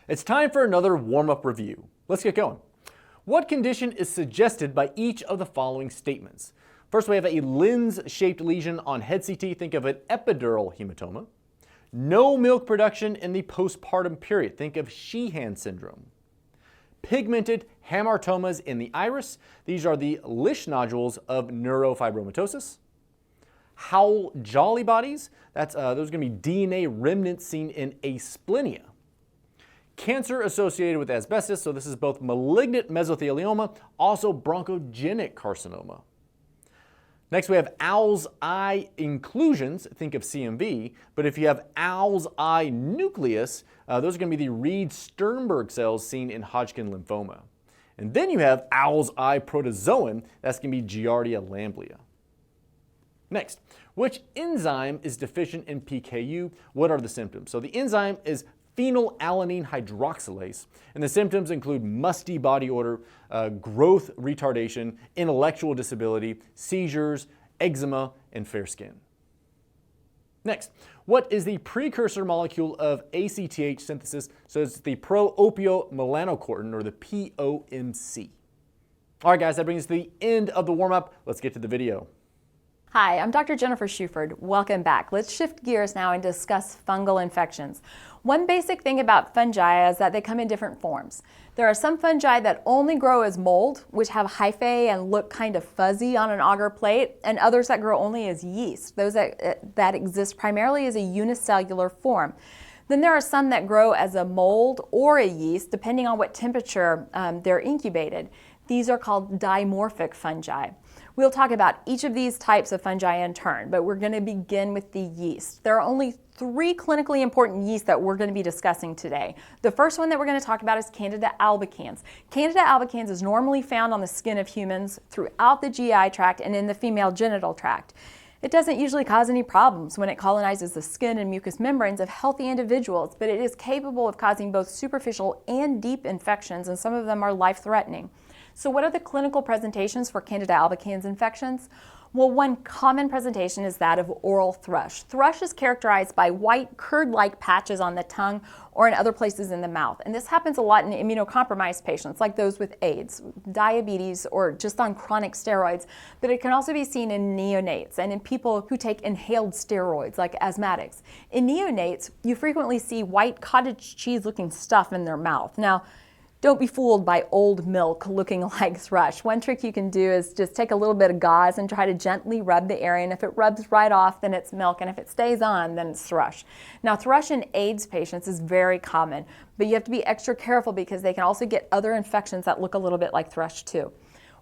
It's time for another warm-up review. Let's get going. What condition is suggested by each of the following statements? First, we have a lens-shaped lesion on head CT. Think of an epidural hematoma. No milk production in the postpartum period. Think of Sheehan syndrome. Pigmented hamartomas in the iris. These are the Lisch nodules of neurofibromatosis. Howell-Jolly bodies. Those are going to be DNA remnants seen in asplenia. Cancer associated with asbestos, so this is both malignant mesothelioma, also bronchogenic carcinoma. Next, we have owl's eye inclusions. Think of CMV, but if you have owl's eye nucleus, those are going to be the Reed-Sternberg cells seen in Hodgkin lymphoma. And then you have owl's eye protozoan. That's going to be Giardia lamblia. Next, which enzyme is deficient in PKU? What are the symptoms? So the enzyme is phenylalanine hydroxylase, and the symptoms include musty body odor, growth retardation, intellectual disability, seizures, eczema, and fair skin. Next, what is the precursor molecule of ACTH synthesis? So it's the pro-opiomelanocortin, or the POMC. All right, guys, that brings us to the end of the warm-up. Let's get to the video. Hi, I'm Dr. Jennifer Shuford. Welcome back. Let's shift gears now and discuss fungal infections. One basic thing about fungi is that they come in different forms. There are some fungi that only grow as mold, which have hyphae and look kind of fuzzy on an agar plate, and others that grow only as yeast, those that exist primarily as a unicellular form. Then there are some that grow as a mold or a yeast, depending on what temperature they're incubated. These are called dimorphic fungi. We'll talk about each of these types of fungi in turn, but we're going to begin with the yeast. There are only 3 clinically important yeasts that we're going to be discussing today. The first one that we're going to talk about is Candida albicans. Candida albicans is normally found on the skin of humans, throughout the GI tract, and in the female genital tract. It doesn't usually cause any problems when it colonizes the skin and mucous membranes of healthy individuals, but it is capable of causing both superficial and deep infections, and some of them are life-threatening. So what are the clinical presentations for Candida albicans infections? Well, one common presentation is that of oral thrush. Thrush is characterized by white curd-like patches on the tongue or in other places in the mouth. And this happens a lot in immunocompromised patients, like those with AIDS, diabetes, or just on chronic steroids. But it can also be seen in neonates and in people who take inhaled steroids, like asthmatics. In neonates, you frequently see white cottage cheese-looking stuff in their mouth. Now, don't be fooled by old milk looking like thrush. One trick you can do is just take a little bit of gauze and try to gently rub the area, and if it rubs right off, then it's milk, and if it stays on, then it's thrush. Now, thrush in AIDS patients is very common, but you have to be extra careful because they can also get other infections that look a little bit like thrush too.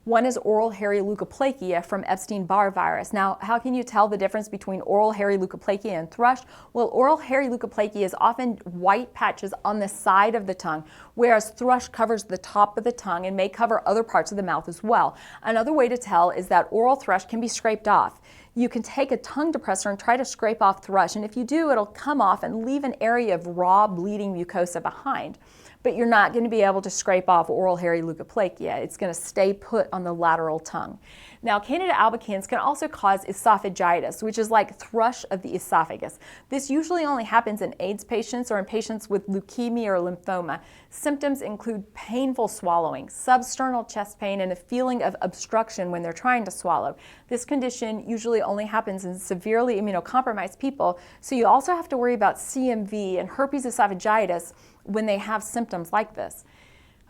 One is oral hairy leukoplakia from Epstein-Barr virus. Now, how can you tell the difference between oral hairy leukoplakia and thrush? Well, oral hairy leukoplakia is often white patches on the side of the tongue, whereas thrush covers the top of the tongue and may cover other parts of the mouth as well. Another way to tell is that oral thrush can be scraped off. You can take a tongue depressor and try to scrape off thrush, and if you do, it'll come off and leave an area of raw bleeding mucosa behind. But you're not going to be able to scrape off oral hairy leukoplakia. It's going to stay put on the lateral tongue. Now, Candida albicans can also cause esophagitis, which is like thrush of the esophagus. This usually only happens in AIDS patients or in patients with leukemia or lymphoma. Symptoms include painful swallowing, substernal chest pain, and a feeling of obstruction when they're trying to swallow. This condition usually only happens in severely immunocompromised people, so you also have to worry about CMV and herpes esophagitis when they have symptoms like this.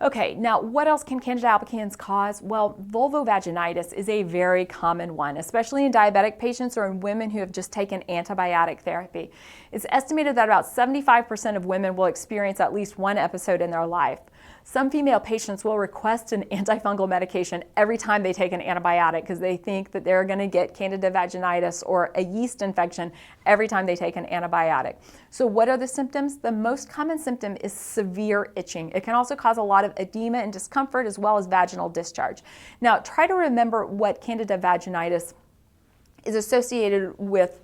Okay, now what else can Candida albicans cause? Well, vulvovaginitis is a very common one, especially in diabetic patients or in women who have just taken antibiotic therapy. It's estimated that about 75% of women will experience at least one episode in their life. Some female patients will request an antifungal medication every time they take an antibiotic because they think that they're going to get Candida vaginitis or a yeast infection every time they take an antibiotic. So what are the symptoms? The most common symptom is severe itching. It can also cause a lot of edema and discomfort as well as vaginal discharge. Now, try to remember what Candida vaginitis is associated with.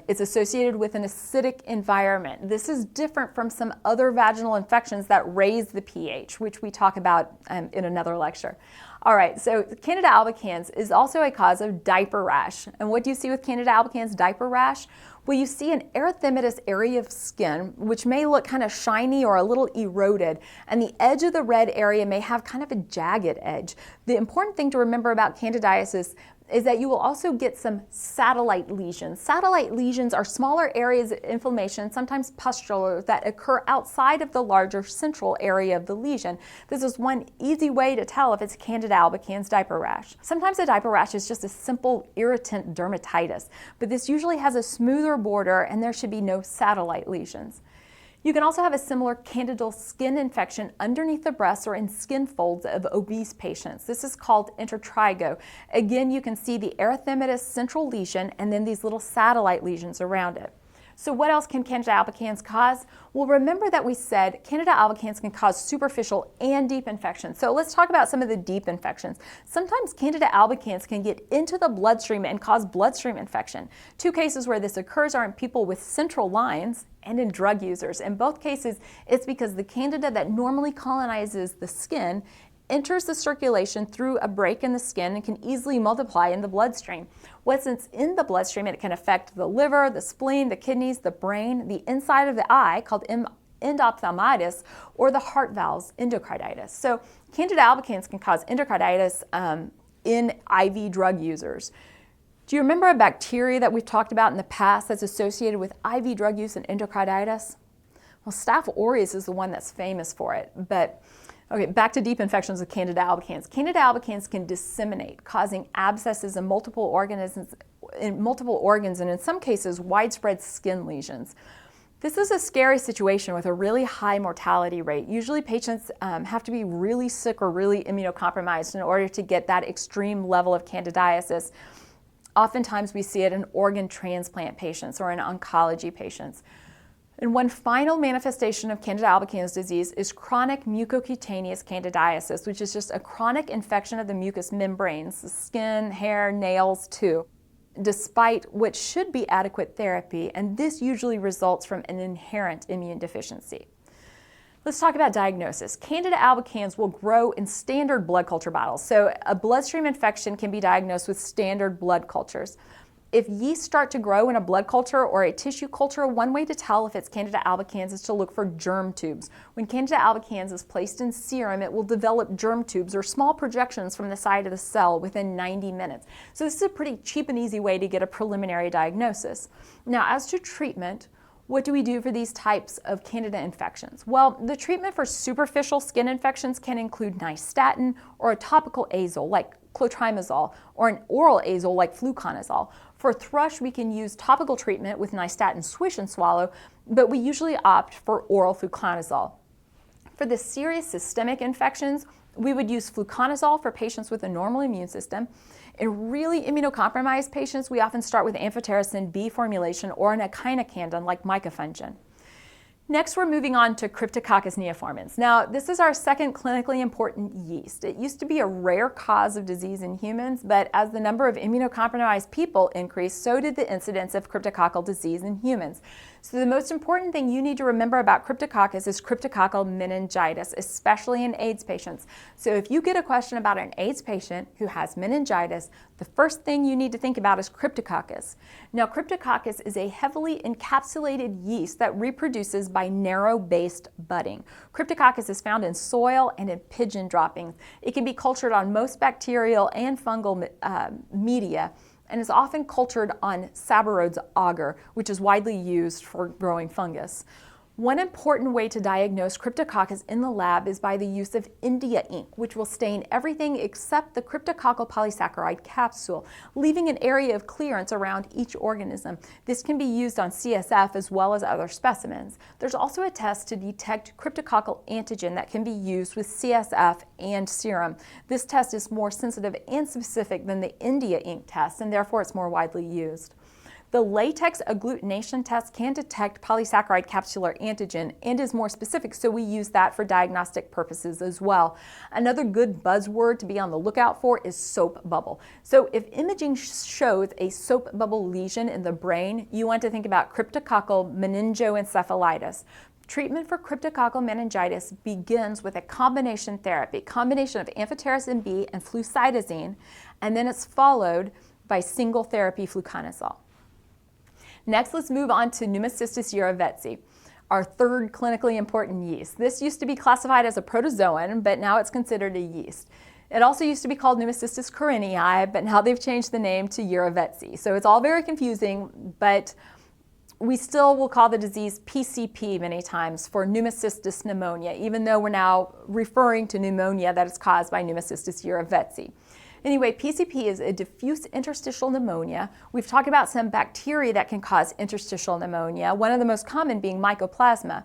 It's associated with an acidic environment. This is different from some other vaginal infections that raise the pH, which we talk about in another lecture. All right, so Candida albicans is also a cause of diaper rash. And what do you see with Candida albicans diaper rash? Well, you see an erythematous area of skin, which may look kind of shiny or a little eroded, and the edge of the red area may have kind of a jagged edge. The important thing to remember about candidiasis is that you will also get some satellite lesions. Satellite lesions are smaller areas of inflammation, sometimes pustular, that occur outside of the larger central area of the lesion. This is one easy way to tell if it's Candida albicans diaper rash. Sometimes a diaper rash is just a simple irritant dermatitis, but this usually has a smoother border and there should be no satellite lesions. You can also have a similar candidal skin infection underneath the breasts or in skin folds of obese patients. This is called intertrigo. Again, you can see the erythematous central lesion and then these little satellite lesions around it. So what else can Candida albicans cause? Well, remember that we said Candida albicans can cause superficial and deep infections. So let's talk about some of the deep infections. Sometimes Candida albicans can get into the bloodstream and cause bloodstream infection. Two cases where this occurs are in people with central lines and in drug users. In both cases, it's because the Candida that normally colonizes the skin enters the circulation through a break in the skin and can easily multiply in the bloodstream. Once it's in the bloodstream, it can affect the liver, the spleen, the kidneys, the brain, the inside of the eye, called endophthalmitis, or the heart valves, endocarditis. So Candida albicans can cause endocarditis in IV drug users. Do you remember a bacteria that we've talked about in the past that's associated with IV drug use and endocarditis? Well, Staph aureus is the one that's famous for it, but okay, back to deep infections with Candida albicans. Candida albicans can disseminate, causing abscesses in multiple organs, and in some cases, widespread skin lesions. This is a scary situation with a really high mortality rate. Usually patients have to be really sick or really immunocompromised in order to get that extreme level of candidiasis. Oftentimes we see it in organ transplant patients or in oncology patients. And one final manifestation of Candida albicans disease is chronic mucocutaneous candidiasis, which is just a chronic infection of the mucous membranes, the skin, hair, nails too, despite what should be adequate therapy, and this usually results from an inherent immune deficiency. Let's talk about diagnosis. Candida albicans will grow in standard blood culture bottles. So a bloodstream infection can be diagnosed with standard blood cultures. If yeast start to grow in a blood culture or a tissue culture, one way to tell if it's Candida albicans is to look for germ tubes. When Candida albicans is placed in serum, it will develop germ tubes or small projections from the side of the cell within 90 minutes. So this is a pretty cheap and easy way to get a preliminary diagnosis. Now, as to treatment, what do we do for these types of Candida infections? Well, the treatment for superficial skin infections can include nystatin or a topical azole like clotrimazole or an oral azole like fluconazole. For thrush, we can use topical treatment with nystatin swish and swallow, but we usually opt for oral fluconazole. For the serious systemic infections, we would use fluconazole for patients with a normal immune system. In really immunocompromised patients, we often start with amphotericin B formulation or an echinocandin like micafungin. Next, we're moving on to Cryptococcus neoformans. Now, this is our second clinically important yeast. It used to be a rare cause of disease in humans, but as the number of immunocompromised people increased, so did the incidence of cryptococcal disease in humans. So the most important thing you need to remember about Cryptococcus is cryptococcal meningitis, especially in AIDS patients. So if you get a question about an AIDS patient who has meningitis, the first thing you need to think about is Cryptococcus. Now, Cryptococcus is a heavily encapsulated yeast that reproduces by narrow-based budding. Cryptococcus is found in soil and in pigeon droppings. It can be cultured on most bacterial and fungal media, and is often cultured on Sabarodes agar, which is widely used for growing fungus. One important way to diagnose Cryptococcus in the lab is by the use of India ink, which will stain everything except the cryptococcal polysaccharide capsule, leaving an area of clearance around each organism. This can be used on CSF as well as other specimens. There's also a test to detect cryptococcal antigen that can be used with CSF and serum. This test is more sensitive and specific than the India ink test, and therefore it's more widely used. The latex agglutination test can detect polysaccharide capsular antigen and is more specific, so we use that for diagnostic purposes as well. Another good buzzword to be on the lookout for is soap bubble. So if imaging shows a soap bubble lesion in the brain, you want to think about cryptococcal meningoencephalitis. Treatment for cryptococcal meningitis begins with a combination therapy, combination of amphotericin B and flucytosine, and then it's followed by single therapy fluconazole. Next, let's move on to Pneumocystis jirovecii, our third clinically important yeast. This used to be classified as a protozoan, but now it's considered a yeast. It also used to be called Pneumocystis carinii, but now they've changed the name to jirovecii. So it's all very confusing, but we still will call the disease PCP many times for pneumocystis pneumonia, even though we're now referring to pneumonia that is caused by Pneumocystis jirovecii. Anyway, PCP is a diffuse interstitial pneumonia. We've talked about some bacteria that can cause interstitial pneumonia, one of the most common being mycoplasma.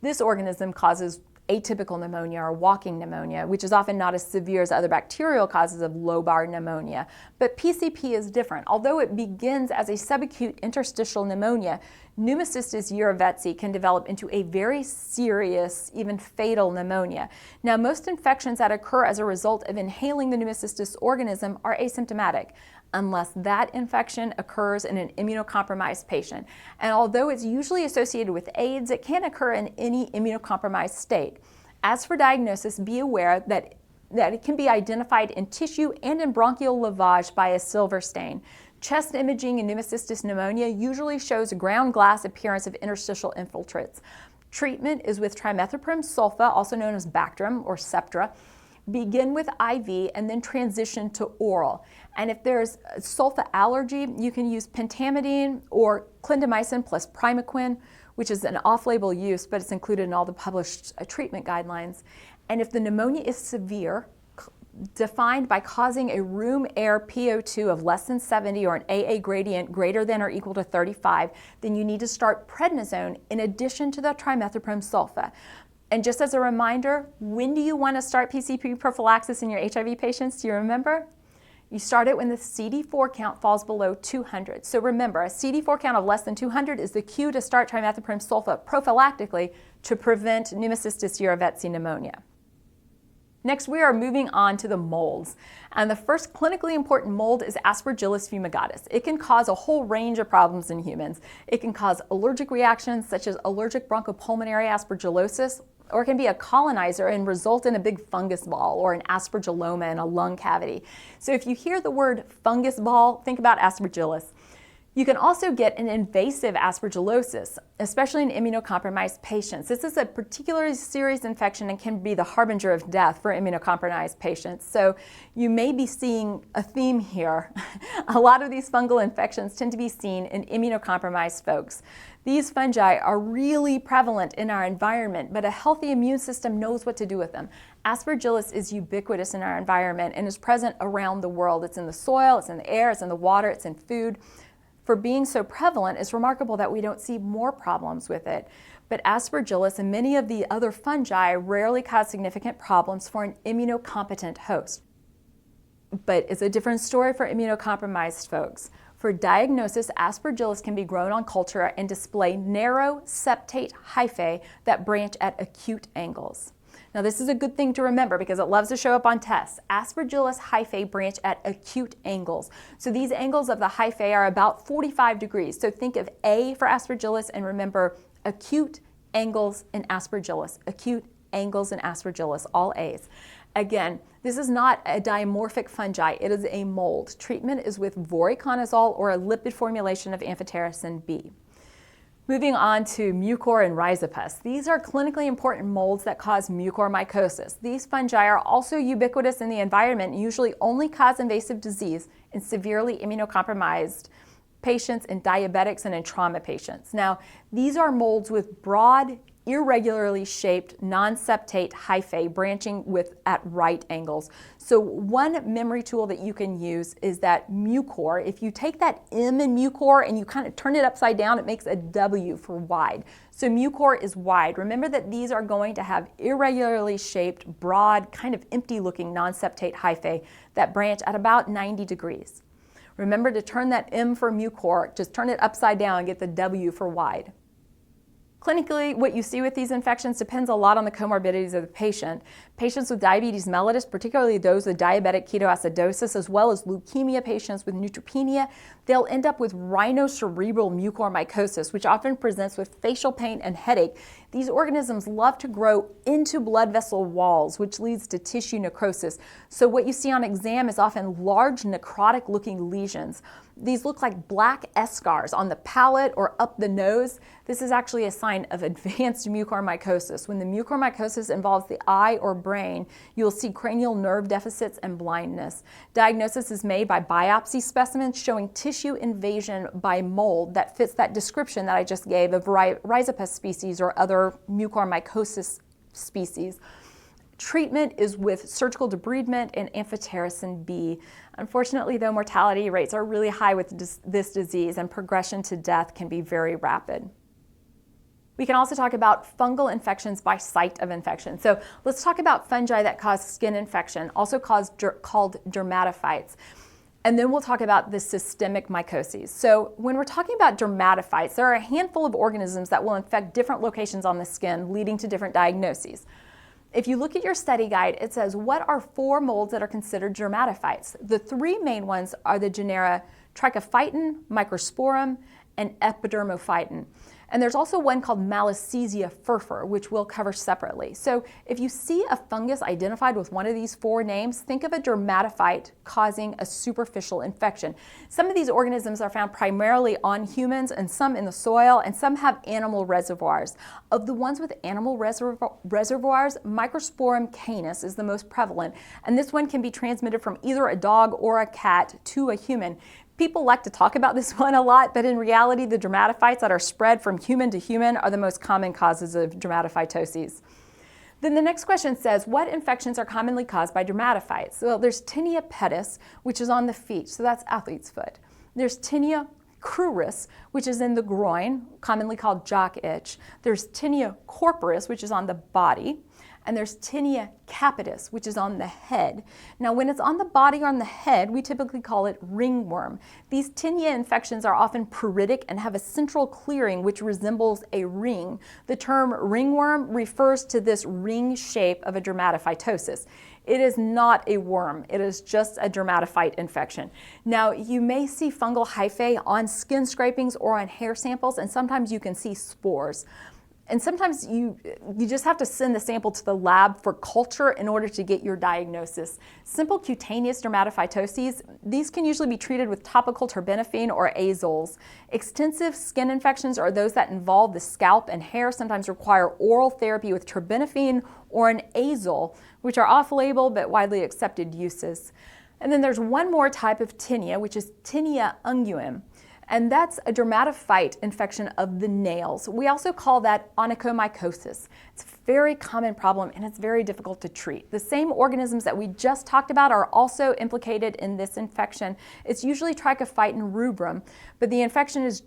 This organism causes atypical pneumonia or walking pneumonia, which is often not as severe as other bacterial causes of lobar pneumonia. But PCP is different. Although it begins as a subacute interstitial pneumonia, Pneumocystis jirovecii can develop into a very serious, even fatal pneumonia. Now, most infections that occur as a result of inhaling the Pneumocystis organism are asymptomatic, unless that infection occurs in an immunocompromised patient. And although it's usually associated with AIDS, it can occur in any immunocompromised state. As for diagnosis, be aware that it can be identified in tissue and in bronchial lavage by a silver stain. Chest imaging in pneumocystis pneumonia usually shows a ground glass appearance of interstitial infiltrates. Treatment is with trimethoprim sulfa, also known as Bactrim or Septra. Begin with IV and then transition to oral. And if there's sulfa allergy, you can use pentamidine or clindamycin plus primaquine, which is an off-label use, but it's included in all the published treatment guidelines. And if the pneumonia is severe, defined by causing a room air PO2 of less than 70 or an AA gradient greater than or equal to 35, then you need to start prednisone in addition to the trimethoprim sulfa. And just as a reminder, when do you want to start PCP prophylaxis in your HIV patients? Do you remember? You start it when the CD4 count falls below 200. So remember, a CD4 count of less than 200 is the cue to start trimethoprim sulfa prophylactically to prevent Pneumocystis jirovecii pneumonia. Next, we are moving on to the molds. And the first clinically important mold is Aspergillus fumigatus. It can cause a whole range of problems in humans. It can cause allergic reactions such as allergic bronchopulmonary aspergillosis, or it can be a colonizer and result in a big fungus ball or an aspergilloma in a lung cavity. So if you hear the word fungus ball, think about Aspergillus. You can also get an invasive aspergillosis, especially in immunocompromised patients. This is a particularly serious infection and can be the harbinger of death for immunocompromised patients. So you may be seeing a theme here. A lot of these fungal infections tend to be seen in immunocompromised folks. These fungi are really prevalent in our environment, but a healthy immune system knows what to do with them. Aspergillus is ubiquitous in our environment and is present around the world. It's in the soil, it's in the air, it's in the water, it's in food. For being so prevalent, it's remarkable that we don't see more problems with it. But Aspergillus and many of the other fungi rarely cause significant problems for an immunocompetent host. But it's a different story for immunocompromised folks. For diagnosis, Aspergillus can be grown on culture and display narrow septate hyphae that branch at acute angles. Now, this is a good thing to remember because it loves to show up on tests. Aspergillus hyphae branch at acute angles. So these angles of the hyphae are about 45 degrees. So think of A for Aspergillus and remember acute angles in Aspergillus. Acute angles in Aspergillus, all A's. Again, this is not a dimorphic fungi. It is a mold. Treatment is with voriconazole or a lipid formulation of amphotericin B. Moving on to mucor and rhizopus. These are clinically important molds that cause mucormycosis. These fungi are also ubiquitous in the environment and usually only cause invasive disease in severely immunocompromised patients, in diabetics, and in trauma patients. Now, these are molds with broad, irregularly shaped non-septate hyphae branching at right angles. So one memory tool that you can use is that mucor. If you take that M in mucor and you kind of turn it upside down, it makes a W for wide. So mucor is wide. Remember that these are going to have irregularly shaped, broad, kind of empty looking non-septate hyphae that branch at about 90 degrees. Remember to turn that M for mucor, just turn it upside down and get the W for wide. Clinically, what you see with these infections depends a lot on the comorbidities of the patient. Patients with diabetes mellitus, particularly those with diabetic ketoacidosis, as well as leukemia patients with neutropenia, they'll end up with rhinocerebral mucormycosis, which often presents with facial pain and headache. These organisms love to grow into blood vessel walls, which leads to tissue necrosis. So what you see on exam is often large necrotic looking lesions. These look like black eschars on the palate or up the nose. This is actually a sign of advanced mucormycosis. When the mucormycosis involves the eye or brain, you'll see cranial nerve deficits and blindness. Diagnosis is made by biopsy specimens showing tissue invasion by mold that fits that description that I just gave of Rhizopus species or other mucormycosis species. Treatment is with surgical debridement and amphotericin B. Unfortunately, though, mortality rates are really high with this disease, and progression to death can be very rapid. We can also talk about fungal infections by site of infection. So let's talk about fungi that cause skin infection, also called dermatophytes. And then we'll talk about the systemic mycoses. So when we're talking about dermatophytes, there are a handful of organisms that will infect different locations on the skin, leading to different diagnoses. If you look at your study guide, it says, what are 4 molds that are considered dermatophytes? The 3 main ones are the genera Trichophyton, Microsporum, and Epidermophyton. And there's also one called Malassezia furfur, which we'll cover separately. So if you see a fungus identified with one of these 4 names, think of a dermatophyte causing a superficial infection. Some of these organisms are found primarily on humans and some in the soil, and some have animal reservoirs. Of the ones with animal reservoirs, Microsporum canis is the most prevalent, and this one can be transmitted from either a dog or a cat to a human. People like to talk about this one a lot, but in reality, the dermatophytes that are spread from human to human are the most common causes of dermatophytoses. Then the next question says, what infections are commonly caused by dermatophytes? Well, there's tinea pedis, which is on the feet, so that's athlete's foot. There's tinea cruris, which is in the groin, commonly called jock itch. There's tinea corporis, which is on the body. And there's tinea capitis, which is on the head. Now, when it's on the body or on the head, we typically call it ringworm. These tinea infections are often pruritic and have a central clearing which resembles a ring. The term ringworm refers to this ring shape of a dermatophytosis. It is not a worm. It is just a dermatophyte infection. Now, you may see fungal hyphae on skin scrapings or on hair samples, and sometimes you can see spores. And sometimes you just have to send the sample to the lab for culture in order to get your diagnosis. Simple cutaneous dermatophytoses, these can usually be treated with topical terbinafine or azoles. Extensive skin infections are those that involve the scalp and hair, sometimes require oral therapy with terbinafine or an azole, which are off-label but widely accepted uses. And then there's one more type of tinea, which is tinea unguim. And that's a dermatophyte infection of the nails. We also call that onychomycosis. It's a very common problem and it's very difficult to treat. The same organisms that we just talked about are also implicated in this infection. It's usually Trichophyton rubrum, but the infection is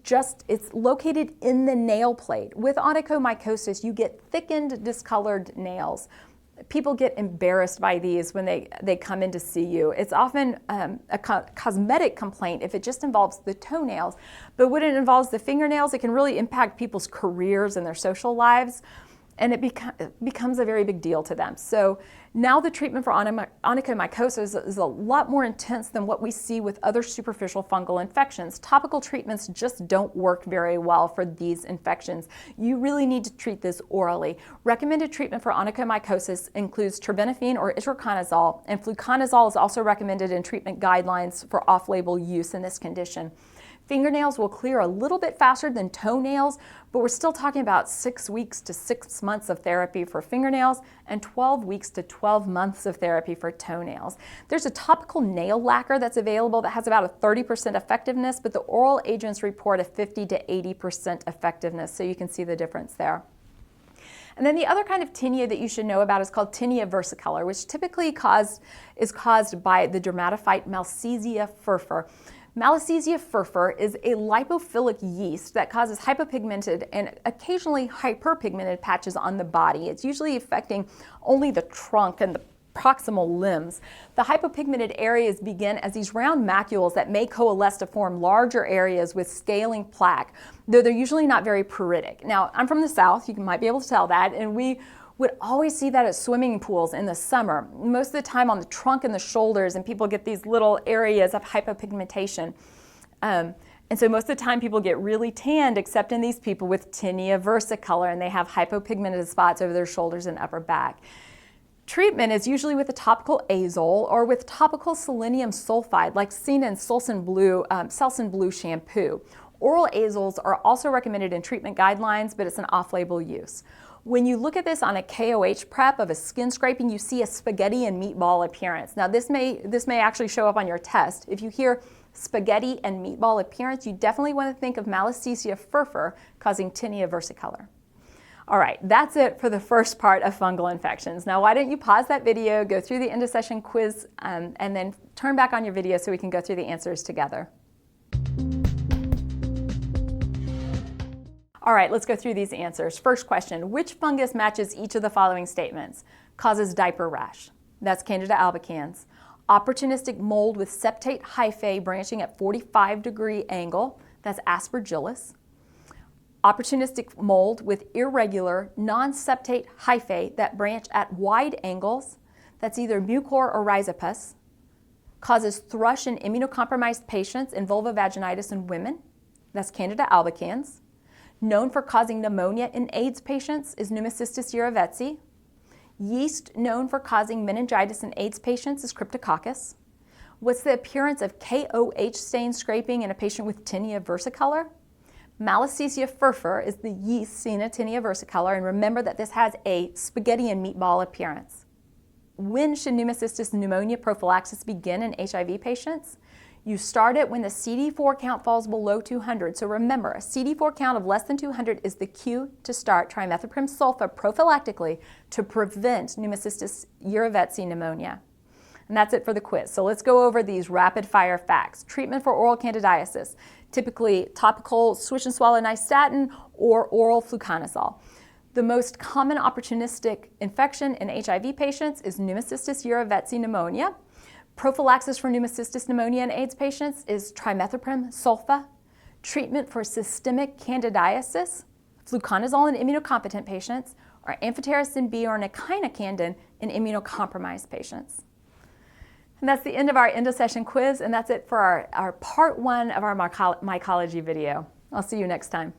it's located in the nail plate. With onychomycosis, you get thickened, discolored nails. People get embarrassed by these when they come in to see you. It's often a cosmetic complaint if it just involves the toenails, but when it involves the fingernails, it can really impact people's careers and their social lives, and it becomes a very big deal to them. So now the treatment for onychomycosis is a lot more intense than what we see with other superficial fungal infections. Topical treatments just don't work very well for these infections. You really need to treat this orally. Recommended treatment for onychomycosis includes terbinafine or itraconazole, and fluconazole is also recommended in treatment guidelines for off-label use in this condition. Fingernails will clear a little bit faster than toenails, but we're still talking about 6 weeks to 6 months of therapy for fingernails and 12 weeks to 12 months of therapy for toenails. There's a topical nail lacquer that's available that has about a 30% effectiveness, but the oral agents report a 50 to 80% effectiveness, so you can see the difference there. And then the other kind of tinea that you should know about is called tinea versicolor, which typically is caused by the dermatophyte Malassezia furfur. Malassezia furfur is a lipophilic yeast that causes hypopigmented and occasionally hyperpigmented patches on the body. It's usually affecting only the trunk and the proximal limbs. The hypopigmented areas begin as these round macules that may coalesce to form larger areas with scaling plaque, though they're usually not very pruritic. Now, I'm from the South, you might be able to tell that, and we would always see that at swimming pools in the summer, most of the time on the trunk and the shoulders, and people get these little areas of hypopigmentation. And so most of the time people get really tanned, except in these people with tinea versicolor, and they have hypopigmented spots over their shoulders and upper back. Treatment is usually with a topical azole or with topical selenium sulfide, like seen in Selsun Blue shampoo. Oral azoles are also recommended in treatment guidelines, but it's an off-label use. When you look at this on a KOH prep of a skin scraping, you see a spaghetti and meatball appearance. Now this may actually show up on your test. If you hear spaghetti and meatball appearance, you definitely want to think of Malassezia furfur causing tinea versicolor. All right, that's it for the first part of fungal infections. Now, why don't you pause that video, go through the end of session quiz, and then turn back on your video so we can go through the answers together. All right, let's go through these answers. First question, which fungus matches each of the following statements? Causes diaper rash. That's Candida albicans. Opportunistic mold with septate hyphae branching at 45-degree angle. That's Aspergillus. Opportunistic mold with irregular, non-septate hyphae that branch at wide angles. That's either Mucor or Rhizopus. Causes thrush in immunocompromised patients and vulvovaginitis in women. That's Candida albicans. Known for causing pneumonia in AIDS patients is Pneumocystis jirovecii. Yeast known for causing meningitis in AIDS patients is Cryptococcus. What's the appearance of KOH stain scraping in a patient with tinea versicolor? Malassezia furfur is the yeast seen in tinea versicolor, and remember that this has a spaghetti and meatball appearance. When should pneumocystis pneumonia prophylaxis begin in HIV patients? You start it when the CD4 count falls below 200. So remember, a CD4 count of less than 200 is the cue to start trimethoprim sulfa prophylactically to prevent Pneumocystis jirovecii pneumonia. And that's it for the quiz. So let's go over these rapid fire facts. Treatment for oral candidiasis, typically topical switch and swallow nystatin or oral fluconazole. The most common opportunistic infection in HIV patients is Pneumocystis jirovecii pneumonia. Prophylaxis for pneumocystis pneumonia in AIDS patients is trimethoprim sulfa. Treatment for systemic candidiasis, fluconazole in immunocompetent patients, or amphotericin B or echinocandin in immunocompromised patients. And that's the end of our end of session quiz, and that's it for our part one of our mycology video. I'll see you next time.